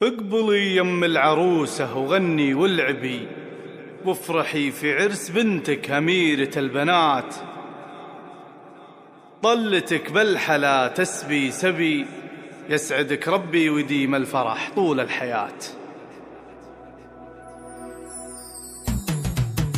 اقبلي يم العروسة وغني والعبي، وافرحي في عرس بنتك أميرة البنات. طلتك بالحلا تسبي سبي، يسعدك ربي ويديم الفرح طول الحياة.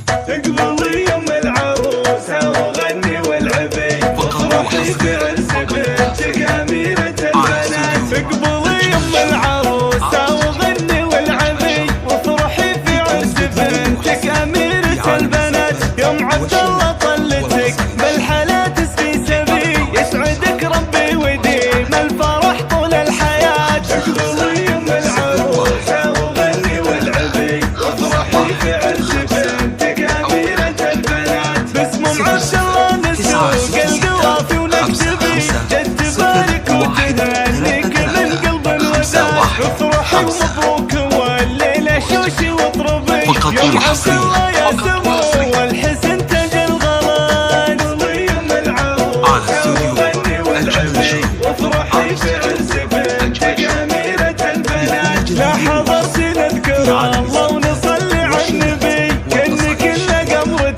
اقبلي يم العروسة وغني والعبي، وافرحي في عرس بنتك أميرة البنات. اقبلي يم العروسة وغني والعبي، وافرحي في عرس بنتك أميرة البنات. يوم عبد الله طلتك بالحلا تسبي سبي، يسعدك ربي ويديم الفرح طول الحياة. اقبلي يم العروسة وغني والعبي، وافرحي في عرس بنتك أميرة البنات. باسم عبد الله نسوق القوافي ونكتبي، جد تبارك وتهنيك من قلب الوداد. افرحي ومبروك والليلة شوشي واطربي، يوم عبد الله يا سمو والحسن تاج الغلاد. اقبلي يم العروسة وغني والعبي، وافرحي في عرس بنتك أميرة البنات. لا حضرت نذكر الله ونصلي على النبي، كأنك إلا قمرة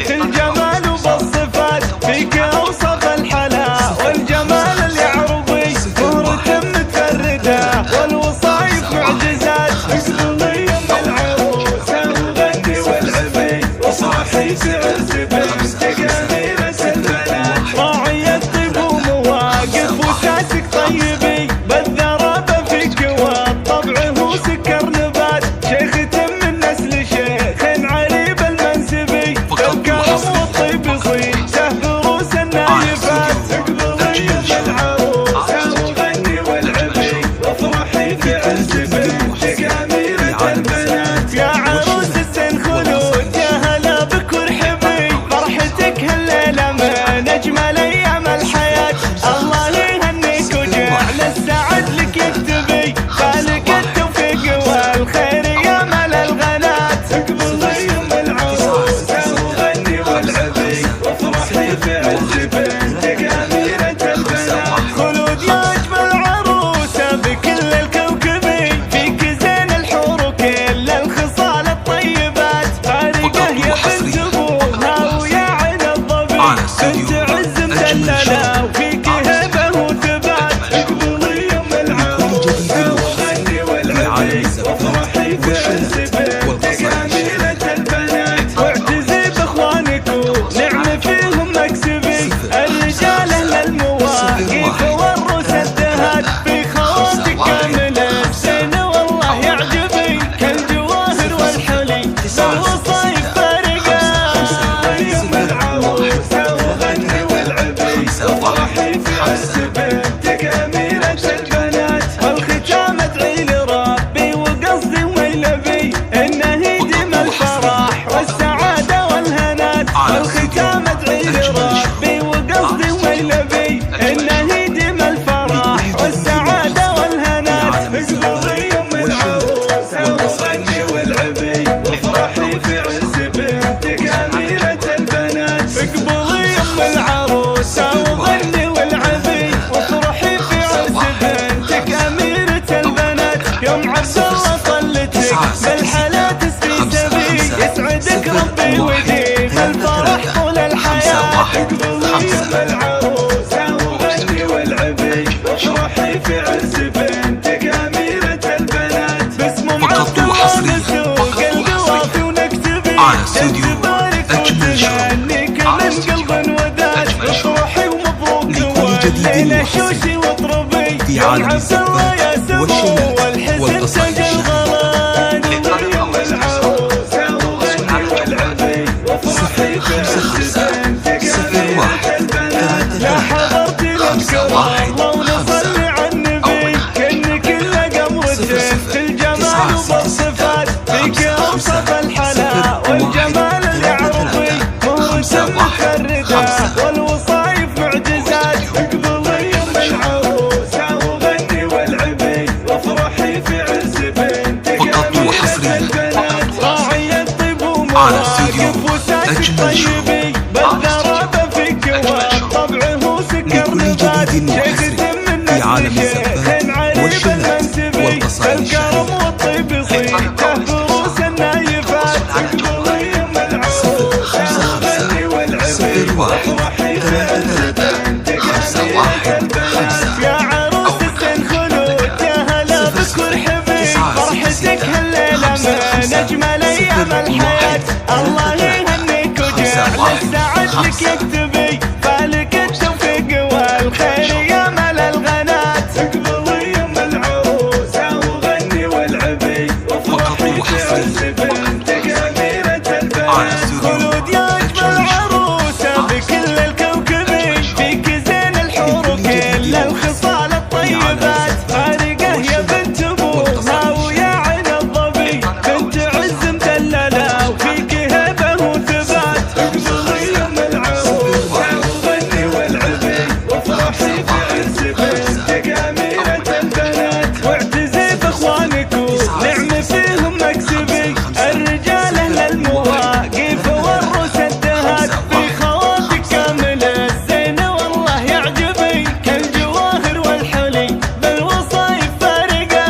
في الجمال وبالصفات. فيك أوصف الحلا والجمال اليعربي، مهرة متفردة والوصايف معجزات. اقبلي يم العروسة وغني والعبي، وافرحي في عرس بنتك أميرة البنات. راعي الطيب ومواقف وساسك طيبي، بالذرابة فيك والطبع هو سكر نبات. شيخة من نسل شيخ عريب المنسبي، بالكرم والطيب صيته دروس النايفات. اقبلي يم العروسة وغني والعبي، وافرحي في عرس بنتك أميرة البنات. يا عروس السن خلود يا هلا بك وارحبي، فرحتك هالليلة من أجمل أيام الحياة. الله يهنيك وجعل السعد لك يكتبي، خالق التوفيق والخير يا مال الغنات. اقبلي يم العروسة وغني والعبي، وافرحي في عرس بنتك أميرة البنات. خلود يا أجمل عروسة بكل الكوكبي، فيك زين الحور وكل الخصال الطيبات. فارقة يا بنت أبوها ويا عين الظبي، بنت عز مدللة وفيك هبة وثبات. اقبلي يم العروسة وغني والعبي، وافرحي في عرس بنتك أميرة البنات. واعتزي باخوانك ونعم فيهم مكسبي، الرجال اهل المواقف والروس الدهات. في خواتك كامل الزين والله يعجبي، كالجواهر والحلي بالوصايف فارقة. يم العروسة وغني والعبي، وافرحي في عرس بنتك أميرة البنات. والختام ادعي لربي وقصدي وميلبي، انه يديم الفرح والسعادة والهنات. والختام ادعي لربي وقصدي وميلبي، انه يديم الفرح والسعادة والهنات. اقبلي يم العروسة وغني والعبي، وافرحي في عرس بنتك أميرة البنات. اقبلي يم العروسة وغني والعبي، وافرحي في عرس بنتك أميرة البنات. يوم عبد الله طلتك بالحلا تسبي سبي، يسعدك ربي ويديم الفرح طول الحياة. اقبلي يم العروسة وغني والعبي، وافرحي في عرس بنتك أميرة البنات. باسم عبد الله نسوق القوافي ونكتبي، جد تبارك وتهنيك من قلب وداد. افرحي ومبروك والليلة شوشي واطربي، يوم عبد الله يا سمو والحسن تاج الغلاد. يم العروسة وغني والعبي، وافرحي في عرس بنتك أميرة البنات. لا حضرت نذكر الله ونصلي على النبي، كأنك إلا قمرة في الجمال وبالصفات. فيك أوصف الحلا والجمال اليعربي، مهرة متفردة والوصايف معجزات. اقبلي يم العروسة وغني والعبي، وافرحي في عرس بنتك أميرة البنات. راعي الطيب ومواقف وساسك طيبي، بالذرابة فيك والطبع هو سكر نبات. شيخة من نسل شيخ عريب المنسبي، بالكرم وافرحي بعرسك بنت جميلة البنات. يا عروسة خلود يا هلا بك وارحبي، فرحتك هالليلة من أجمل أيام الحياة. الله يهنيك وجعل السعد لك يكتبي، فالك التوفيق والخير يا مال الغنات. اقبلي يم العروسة وغني والعبي، وافرحي بعرس بنتك أميرة البنات. خلود يا أجمل عروسة بكل الكوكبين، فيك زين الحور وكل الخصال الطيبات. فارقة يا بنت أبوها ويا عين الظبي، بنت عز مدللة وفيك هبة وثبات. اقبلي يم العروسة وغني والعبي، وافرحي بعرس بنتك أميرة البنات. واعتزي بإخوانك ونعم فيهم مكسبي، الرجال أهل المواقف والرسدات. في خواتك كامل الزين والله يعجبي، كالجواهر والحلي بالوصايف فارقة.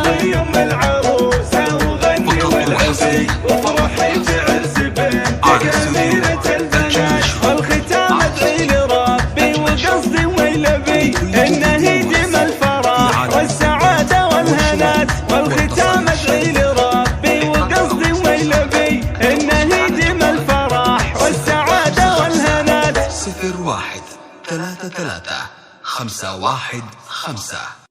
اقبلي يم العروسة وغني والعبي، وافرحي بعرس بنتك أميرة البنات. والختام ادعي لربي وقصدي ويلبي، انه يديم الفرح والسعادة والهنات. والختام ادعي لربي وقصدي ويلبي، انه يديم الفرح والسعادة والهنات. 01 33 51 5